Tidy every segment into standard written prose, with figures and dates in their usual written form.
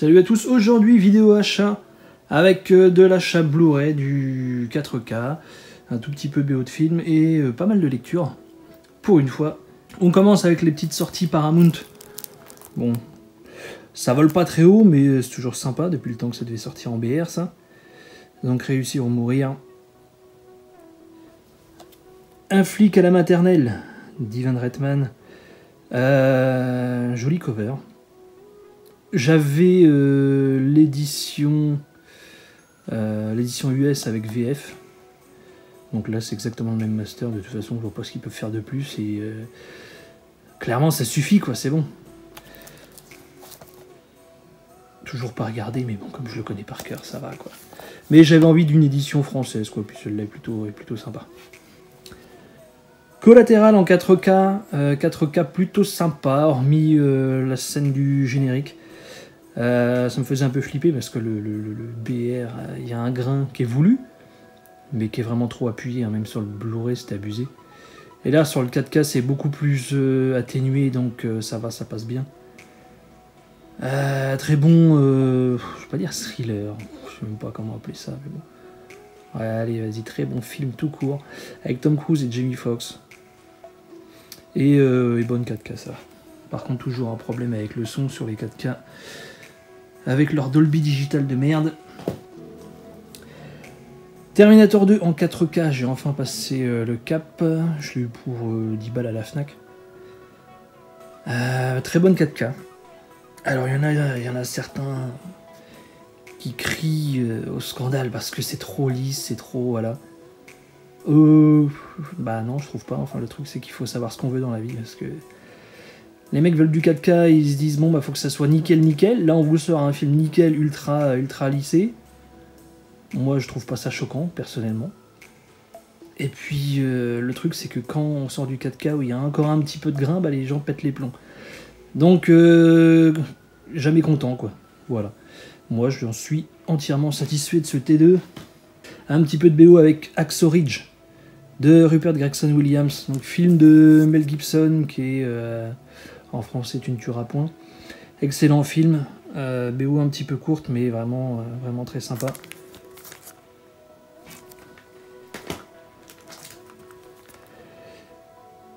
Salut à tous, aujourd'hui vidéo achat avec de l'achat Blu-ray du 4K, un tout petit peu BO de film et pas mal de lectures, pour une fois. On commence avec les petites sorties Paramount. Bon, ça vole pas très haut mais c'est toujours sympa depuis le temps que ça devait sortir en BR ça. Donc Réussir ou mourir. Un flic à la maternelle d'Ivan Reitman. Joli cover. J'avais l'édition US avec VF. Donc là c'est exactement le même master. De toute façon je vois pas ce qu'ils peuvent faire de plus. Et clairement ça suffit quoi, c'est bon. Toujours pas regardé mais bon comme je le connais par cœur ça va quoi. Mais j'avais envie d'une édition française quoi. Puis celle-là est plutôt sympa. Collatéral en 4K. 4K plutôt sympa hormis la scène du générique. Ça me faisait un peu flipper parce que le BR, il y a un grain qui est voulu, mais qui est vraiment trop appuyé, hein, même sur le Blu-ray c'était abusé. Et là sur le 4K c'est beaucoup plus atténué, donc ça va, ça passe bien. Très bon, je vais pas dire thriller, je sais même pas comment appeler ça, mais bon. Ouais, allez, vas-y, très bon film tout court, avec Tom Cruise et Jamie Foxx. Et bonne 4K ça. Par contre toujours un problème avec le son sur les 4K. Avec leur Dolby Digital de merde. Terminator 2 en 4K, j'ai enfin passé le cap. Je l'ai eu pour 10 balles à la Fnac. Très bonne 4K. Alors il y en a certains qui crient au scandale parce que c'est trop lisse, c'est trop... voilà. Bah non, je trouve pas. Enfin le truc c'est qu'il faut savoir ce qu'on veut dans la vie parce que... Les mecs veulent du 4K, ils se disent bon bah faut que ça soit nickel. Là on vous sort un film nickel ultra lissé. Moi je trouve pas ça choquant personnellement. Et puis le truc c'est que quand on sort du 4K où il y a encore un petit peu de grain, bah les gens pètent les plombs. Donc jamais content quoi. Voilà. Moi j'en suis entièrement satisfait de ce T2. Un petit peu de BO avec Hacksaw Ridge de Rupert Gregson Williams. Donc film de Mel Gibson qui est... en français, tu ne tueras point. Excellent film. BO un petit peu courte, mais vraiment très sympa.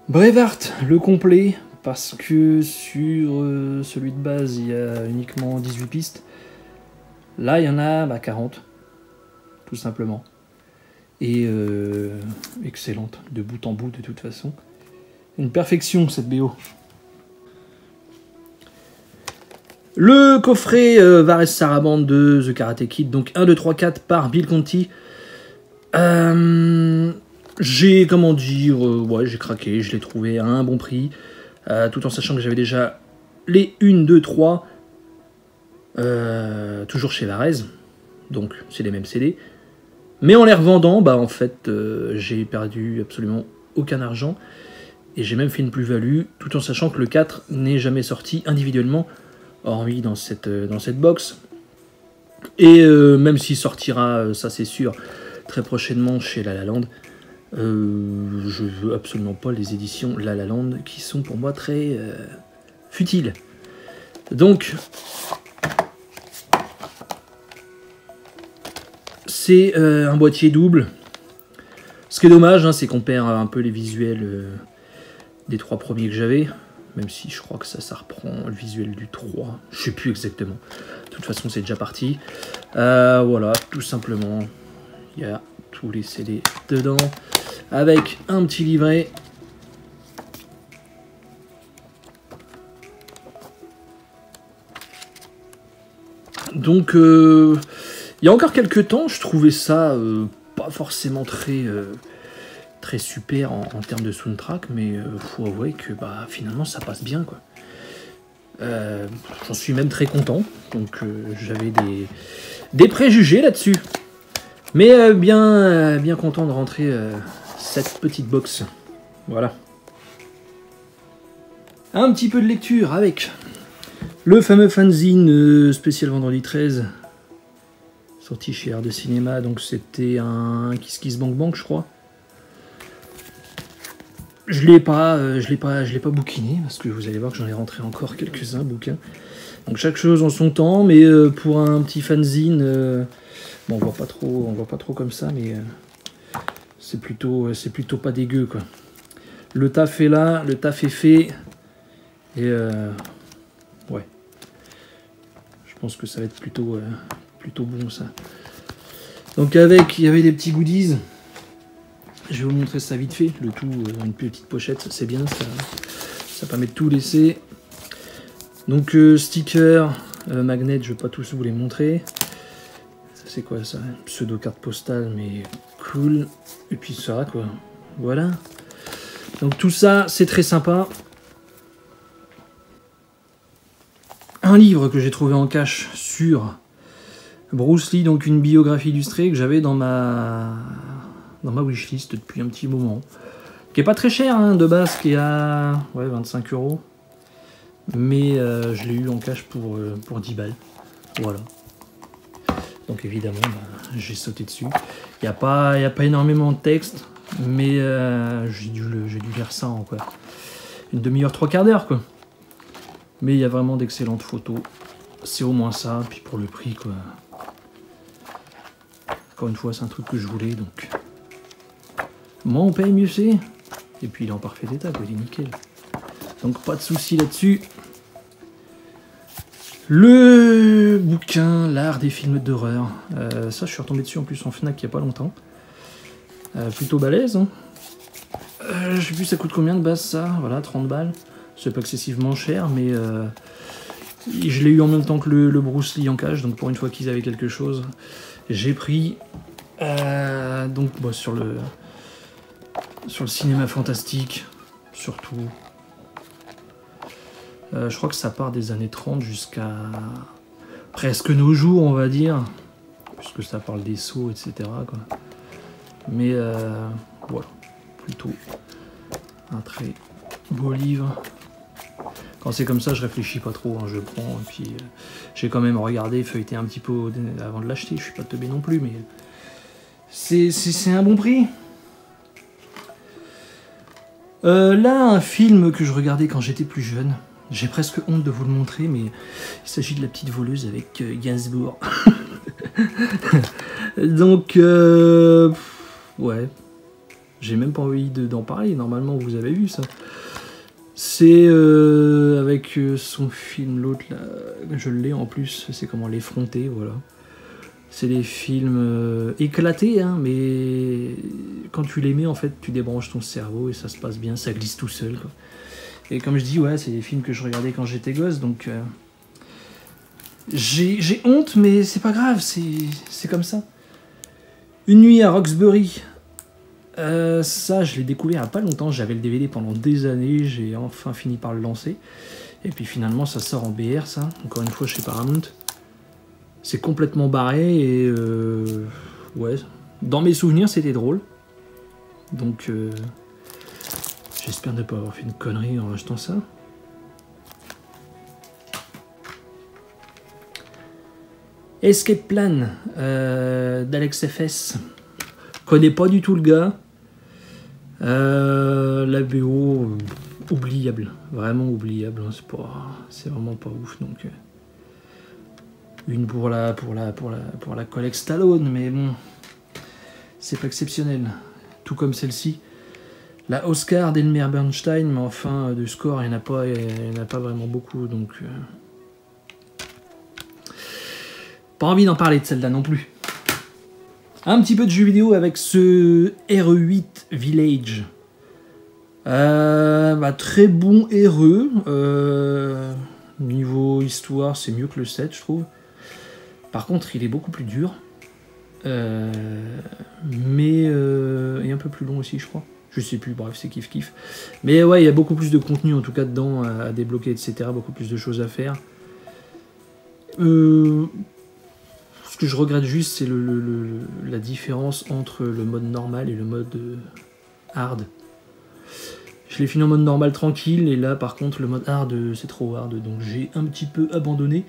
Braveheart, le complet, parce que sur celui de base, il y a uniquement 18 pistes. Là, il y en a 40, tout simplement. Et excellente, de bout en bout, de toute façon. Une perfection, cette BO. Le coffret Vares Sarabande de The Karate Kid, donc 1, 2, 3, 4 par Bill Conti. J'ai, comment dire, ouais, j'ai craqué, je l'ai trouvé à un bon prix, tout en sachant que j'avais déjà les 1, 2, 3, toujours chez Vares, donc c'est les mêmes CD. Mais en les revendant, bah en fait, j'ai perdu absolument aucun argent, et j'ai même fait une plus-value, tout en sachant que le 4 n'est jamais sorti individuellement, hormis dans cette box. Et même s'il sortira, ça c'est sûr, très prochainement chez La La Land, je veux absolument pas les éditions La La Land qui sont pour moi très futiles. Donc c'est un boîtier double. Ce qui est dommage, hein, c'est qu'on perd un peu les visuels des 3 premiers que j'avais. Même si je crois que ça reprend le visuel du 3. Je sais plus exactement. De toute façon, c'est déjà parti. Voilà, tout simplement. Il y a tous les CD dedans. Avec un petit livret. Donc, il y a encore quelques temps, je trouvais ça pas forcément très super en termes de soundtrack, mais faut avouer que bah, finalement ça passe bien quoi. J'en suis même très content, donc j'avais des préjugés là-dessus, mais bien content de rentrer cette petite box. Voilà. Un petit peu de lecture avec le fameux fanzine spécial vendredi 13, sorti chez Art de Cinéma, donc c'était un Kiss Kiss Bank Bank je crois. Je l'ai pas, je l'ai pas bouquiné parce que vous allez voir que j'en ai rentré encore quelques-uns bouquins. Donc chaque chose en son temps, mais pour un petit fanzine, bon, on voit pas trop comme ça, mais c'est plutôt pas dégueu quoi. Le taf est là, le taf est fait, et ouais, je pense que ça va être plutôt bon ça. Donc il y avait des petits goodies. Je vais vous montrer ça vite fait, le tout dans une petite pochette, c'est bien, ça permet de tout laisser. Donc stickers, magnets, je vais pas tous vous les montrer. C'est quoi ça? Pseudo carte postale, mais cool. Et puis ça quoi, voilà. Donc tout ça, c'est très sympa. Un livre que j'ai trouvé en cache sur Bruce Lee, donc une biographie illustrée que j'avais dans ma wishlist depuis un petit moment, qui est pas très cher hein, de base, qui est à 25 €, mais je l'ai eu en cash pour 10 balles, voilà. Donc évidemment j'ai sauté dessus. Il n'y a pas énormément de texte, mais j'ai dû lire ça en quoi, une demi-heure, 3/4 d'heure quoi. Mais il y a vraiment d'excellentes photos, c'est au moins ça. Puis pour le prix quoi, encore une fois c'est un truc que je voulais, donc moins on paye mieux c'est. Et puis il est en parfait état quoi, il est nickel, donc pas de souci là-dessus. Le bouquin L'art des films d'horreur, ça je suis retombé dessus en plus en Fnac il n'y a pas longtemps, plutôt balèze hein. Je sais plus ça coûte combien de base ça, voilà 30 balles, c'est pas excessivement cher, mais je l'ai eu en même temps que le Bruce Lee en cash, donc pour une fois qu'ils avaient quelque chose, j'ai pris. Donc bon, sur le cinéma fantastique, surtout. Je crois que ça part des années 30 jusqu'à presque nos jours, on va dire, puisque ça parle des sceaux, etc. quoi. Mais voilà, plutôt un très beau livre. Quand c'est comme ça, je réfléchis pas trop, hein, je prends, et puis j'ai quand même regardé, feuilleté un petit peu avant de l'acheter, je suis pas teubé non plus, mais c'est un bon prix. Là, un film que je regardais quand j'étais plus jeune, j'ai presque honte de vous le montrer, mais il s'agit de La Petite Voleuse avec Gainsbourg. Donc, ouais, j'ai même pas envie d'en parler, normalement vous avez vu ça. C'est avec son film, l'autre là, je l'ai en plus, c'est comment l'effronter, voilà. C'est des films éclatés, hein, mais quand tu les mets, en fait, tu débranches ton cerveau et ça se passe bien, ça glisse tout seul, quoi. Et comme je dis, ouais, c'est des films que je regardais quand j'étais gosse, donc j'ai honte, mais c'est pas grave, c'est comme ça. Une nuit à Roxbury. Ça, je l'ai découvert il n'y a pas longtemps, j'avais le DVD pendant des années, j'ai enfin fini par le lancer. Et puis finalement, ça sort en BR, ça, encore une fois chez Paramount. C'est complètement barré et ouais, dans mes souvenirs, c'était drôle. Donc, j'espère ne pas avoir fait une connerie en achetant ça. Escape Plan d'Alex FS. Connais pas du tout le gars. La BO oubliable, vraiment oubliable, hein, c'est vraiment pas ouf, donc une pour la collègue Stallone, mais bon, c'est pas exceptionnel, tout comme celle-ci, la Oscar d'Elmer Bernstein, mais enfin de score il n'y en a pas vraiment beaucoup, donc pas envie d'en parler de celle-là non plus. Un petit peu de jeux vidéo avec ce RE8 Village. Très bon RE. Niveau histoire, c'est mieux que le 7, je trouve. Par contre, il est beaucoup plus dur. Mais et un peu plus long aussi, je crois. Je sais plus, bref, c'est kiff-kiff. Mais ouais, il y a beaucoup plus de contenu, en tout cas, dedans, à débloquer, etc. Beaucoup plus de choses à faire. Ce que je regrette juste, c'est la différence entre le mode normal et le mode hard. Je l'ai fini en mode normal tranquille, et là par contre le mode hard c'est trop hard, donc j'ai un petit peu abandonné.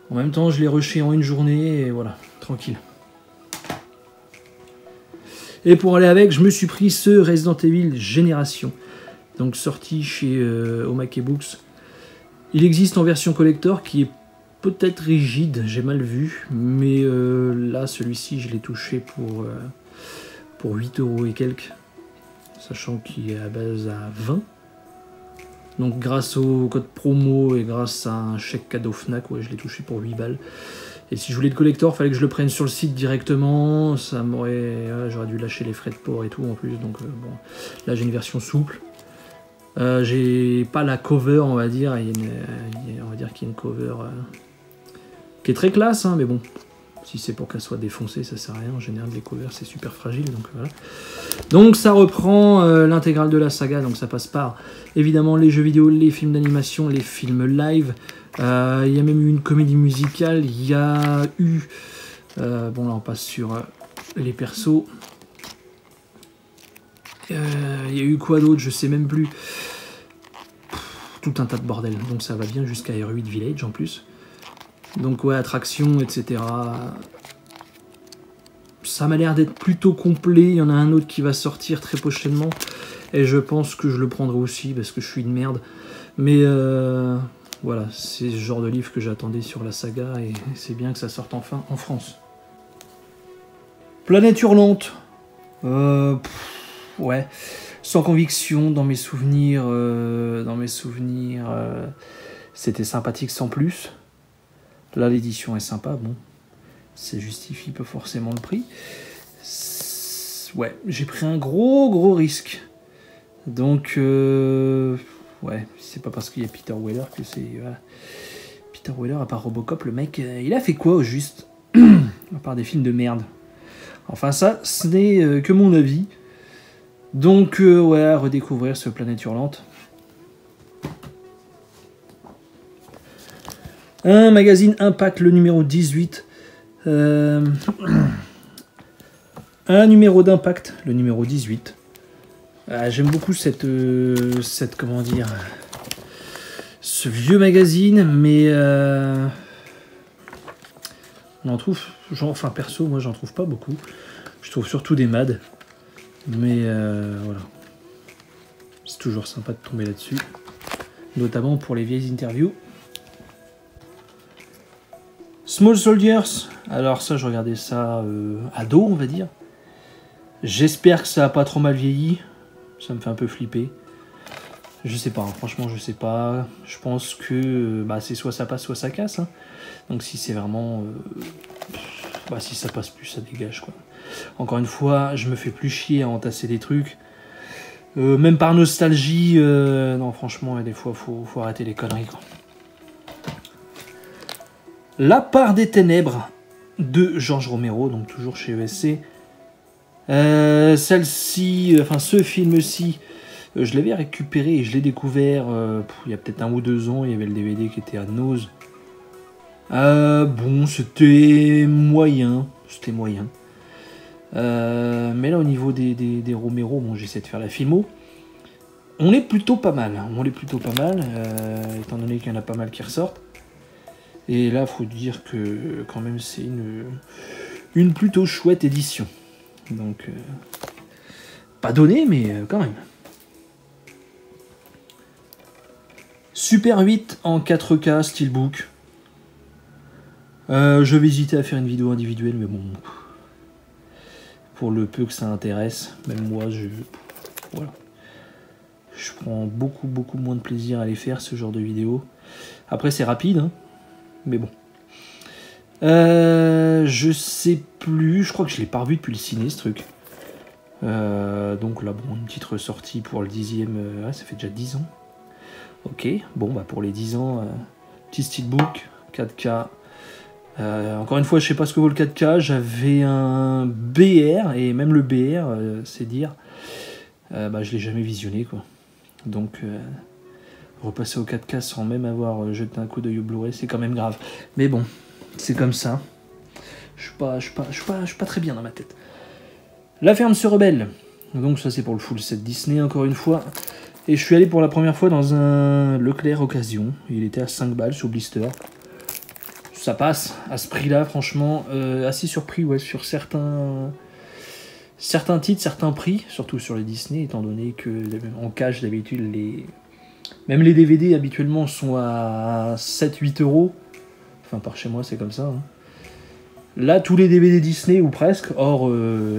En même temps je l'ai rushé en une journée, et voilà, tranquille. Et pour aller avec, je me suis pris ce Resident Evil Génération. donc sorti chez Omake Books. Il existe en version collector qui est peut-être rigide, j'ai mal vu, mais là celui-ci je l'ai touché pour 8 € et quelques, sachant qu'il est à base à 20. Donc grâce au code promo et grâce à un chèque cadeau Fnac, ouais, je l'ai touché pour 8 balles. Et si je voulais le collector, il fallait que je le prenne sur le site directement. Ça m'aurait, j'aurais dû lâcher les frais de port et tout en plus. Donc bon, là j'ai une version souple. J'ai pas la cover, on va dire. On va dire qu'il y a une cover qui est très classe, hein, mais bon. Si c'est pour qu'elle soit défoncée, ça sert à rien. En général, les covers, c'est super fragile. Donc voilà. Donc ça reprend l'intégrale de la saga. Donc ça passe par, évidemment, les jeux vidéo, les films d'animation, les films live. Il y a même eu une comédie musicale. Il y a eu... bon, là, on passe sur les persos. Il y a eu quoi d'autre? Je sais même plus. Tout un tas de bordel. Donc ça va bien jusqu'à R8 Village en plus. Donc ouais, attraction, etc. Ça m'a l'air d'être plutôt complet. Il y en a un autre qui va sortir très prochainement. Et je pense que je le prendrai aussi parce que je suis une merde. Mais voilà, c'est ce genre de livre que j'attendais sur la saga. Et c'est bien que ça sorte enfin en France. Planète Hurlante. Ouais. Sans conviction, dans mes souvenirs, c'était sympathique sans plus. Là, l'édition est sympa, bon, ça justifie pas forcément le prix. Ouais, j'ai pris un gros risque. Donc, ouais, c'est pas parce qu'il y a Peter Weller que c'est... Voilà. Peter Weller, à part Robocop, le mec, il a fait quoi au juste? À part des films de merde. Enfin, ça, ce n'est que mon avis. Donc, ouais, redécouvrir ce Planète Hurlante. Un magazine Impact, le numéro 18. Un numéro d'Impact, le numéro 18. J'aime beaucoup cette comment dire, ce vieux magazine, mais on en trouve, enfin perso, moi j'en trouve pas beaucoup. Je trouve surtout des MAD, mais voilà. C'est toujours sympa de tomber là-dessus, notamment pour les vieilles interviews. Small Soldiers, alors ça je regardais ça ado on va dire. J'espère que ça a pas trop mal vieilli, ça me fait un peu flipper. Je sais pas, hein, franchement je sais pas. Je pense que c'est soit ça passe soit ça casse. Hein. Donc si c'est vraiment... si ça passe plus ça dégage quoi. Encore une fois, je me fais plus chier à entasser des trucs. Même par nostalgie, non franchement des fois faut arrêter les conneries quoi. La part des ténèbres de George Romero, donc toujours chez ESC. Celle-ci, enfin ce film-ci, je l'avais récupéré et je l'ai découvert il y a peut-être 1 ou 2 ans. Il y avait le DVD qui était à Nose. Bon, c'était moyen. Mais là, au niveau des Romero, bon, j'essaie de faire la filmo. On est plutôt pas mal. Étant donné qu'il y en a pas mal qui ressortent. Et là, faut dire que quand même, c'est une plutôt chouette édition. Donc, pas donné, mais quand même. Super 8 en 4K, Steelbook. Je vais hésiter à faire une vidéo individuelle, mais bon, pour le peu que ça intéresse, même moi, voilà. Je prends beaucoup moins de plaisir à les faire, ce genre de vidéos. Après, c'est rapide, hein. Mais bon. Je sais plus. Je crois que je l'ai pas revu depuis le ciné ce truc. Donc là, bon, une petite ressortie pour le 10e. Ouais, ça fait déjà 10 ans. Ok. Bon, pour les 10 ans, petit steelbook, 4K. Encore une fois, je sais pas ce que vaut le 4K. J'avais un BR et même le BR, c'est dire. Je l'ai jamais visionné quoi. Donc repasser au 4K sans même avoir jeté un coup d'œil au Blu-ray, c'est quand même grave. Mais bon, c'est comme ça. Je suis pas très bien dans ma tête. La ferme se rebelle. Donc ça c'est pour le full set Disney encore une fois. Et je suis allé pour la première fois dans un Leclerc Occasion. Il était à 5 balles sur blister. Ça passe à ce prix-là, franchement. Assez surpris, ouais, sur certains certains titres, certains prix, surtout sur les Disney, étant donné que en cash d'habitude, même les DVD habituellement sont à 7-8 euros. Enfin, par chez moi, c'est comme ça. Hein. Là, tous les DVD Disney, ou presque, hors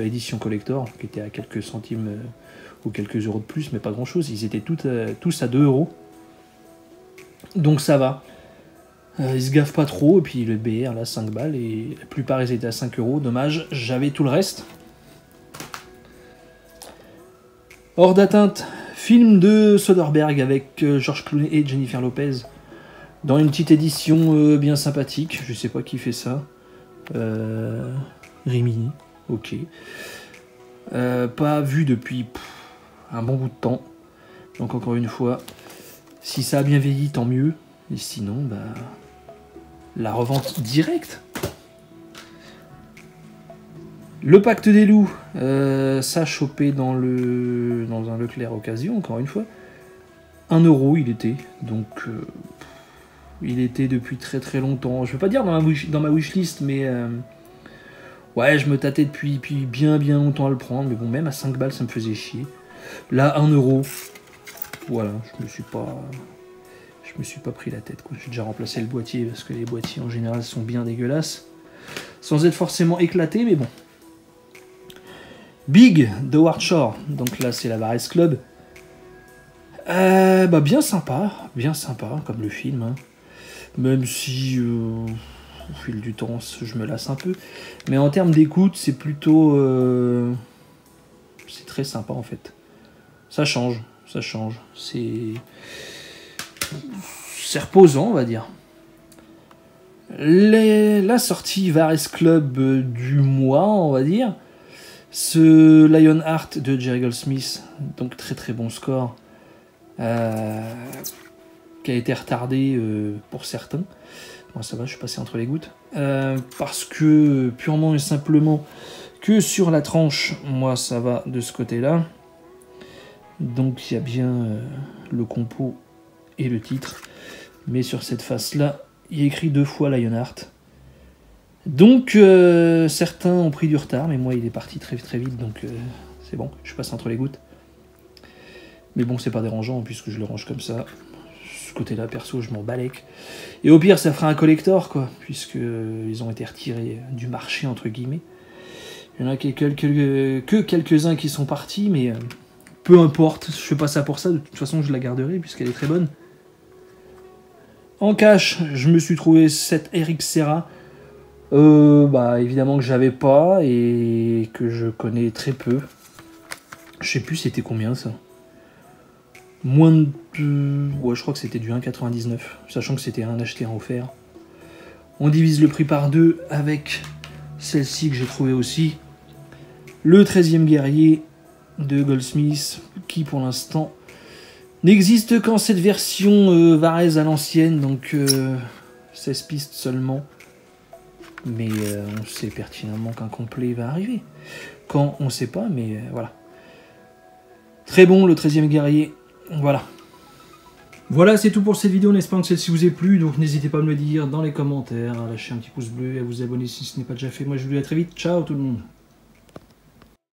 édition collector, qui était à quelques centimes ou quelques euros de plus, mais pas grand chose, ils étaient tous à 2 euros. Donc ça va. Ils se gaffent pas trop, et puis le BR, là, 5 balles, et la plupart, ils étaient à 5 euros. Dommage, j'avais tout le reste. Hors d'atteinte, film de Soderbergh avec George Clooney et Jennifer Lopez, dans une petite édition bien sympathique. Je sais pas qui fait ça. Rimini, ok. Pas vu depuis un bon bout de temps. Donc encore une fois, si ça a bien vieilli, tant mieux. Et sinon, bah, la revente directe. Le Pacte des loups, ça chopé dans un Leclerc occasion, encore une fois. 1 euro il était, donc il était depuis très très longtemps. Je veux pas dire dans ma wishlist, mais ouais, je me tâtais depuis bien longtemps à le prendre, mais bon, même à 5 balles, ça me faisait chier. Là, 1 euro, voilà, je me suis pas pris la tête, quoi. J'ai déjà remplacé le boîtier, parce que les boîtiers en général sont bien dégueulasses, sans être forcément éclatés, mais bon. Big de Howard Shore, donc là c'est la Varese Club. Bah bien sympa comme le film, hein. Même si au fil du temps je me lasse un peu, mais en termes d'écoute c'est plutôt c'est très sympa en fait. Ça change, c'est reposant on va dire. La sortie Varese Club du mois on va dire. Ce Lionheart de Jerry Goldsmith, donc très très bon score, qui a été retardé pour certains. Moi ça va, je suis passé entre les gouttes. Parce que purement et simplement que sur la tranche, moi ça va de ce côté-là. Donc il y a bien le compo et le titre. Mais sur cette face-là, il y a écrit 2 fois Lionheart. Donc certains ont pris du retard, mais moi il est parti très très vite, donc c'est bon, je passe entre les gouttes. Mais bon, c'est pas dérangeant puisque je le range comme ça. Ce côté-là, perso, je m'en balèque. Et au pire, ça fera un collector, quoi, puisque ils ont été retirés du marché entre guillemets. Il y en a que quelques-uns qui sont partis, mais peu importe, je fais pas ça pour ça. De toute façon, je la garderai puisqu'elle est très bonne. En cash, je me suis trouvé cette Eric Serra. Bah évidemment que j'avais pas et que je connais très peu. Je sais plus c'était combien ça. Moins de... Ouais, je crois que c'était du 1,99. Sachant que c'était un acheté, un offert. On divise le prix par 2 avec celle-ci que j'ai trouvée aussi. Le 13e guerrier de Goldsmith, qui pour l'instant n'existe qu'en cette version Varese à l'ancienne, donc 16 pistes seulement. Mais on sait pertinemment qu'un complet va arriver. Quand, on sait pas, mais voilà. Très bon, le 13e guerrier. Voilà. Voilà, c'est tout pour cette vidéo. En espérant que celle-ci vous ait plu. Donc n'hésitez pas à me le dire dans les commentaires, à lâcher un petit pouce bleu et à vous abonner si ce n'est pas déjà fait. Moi, je vous dis à très vite. Ciao tout le monde.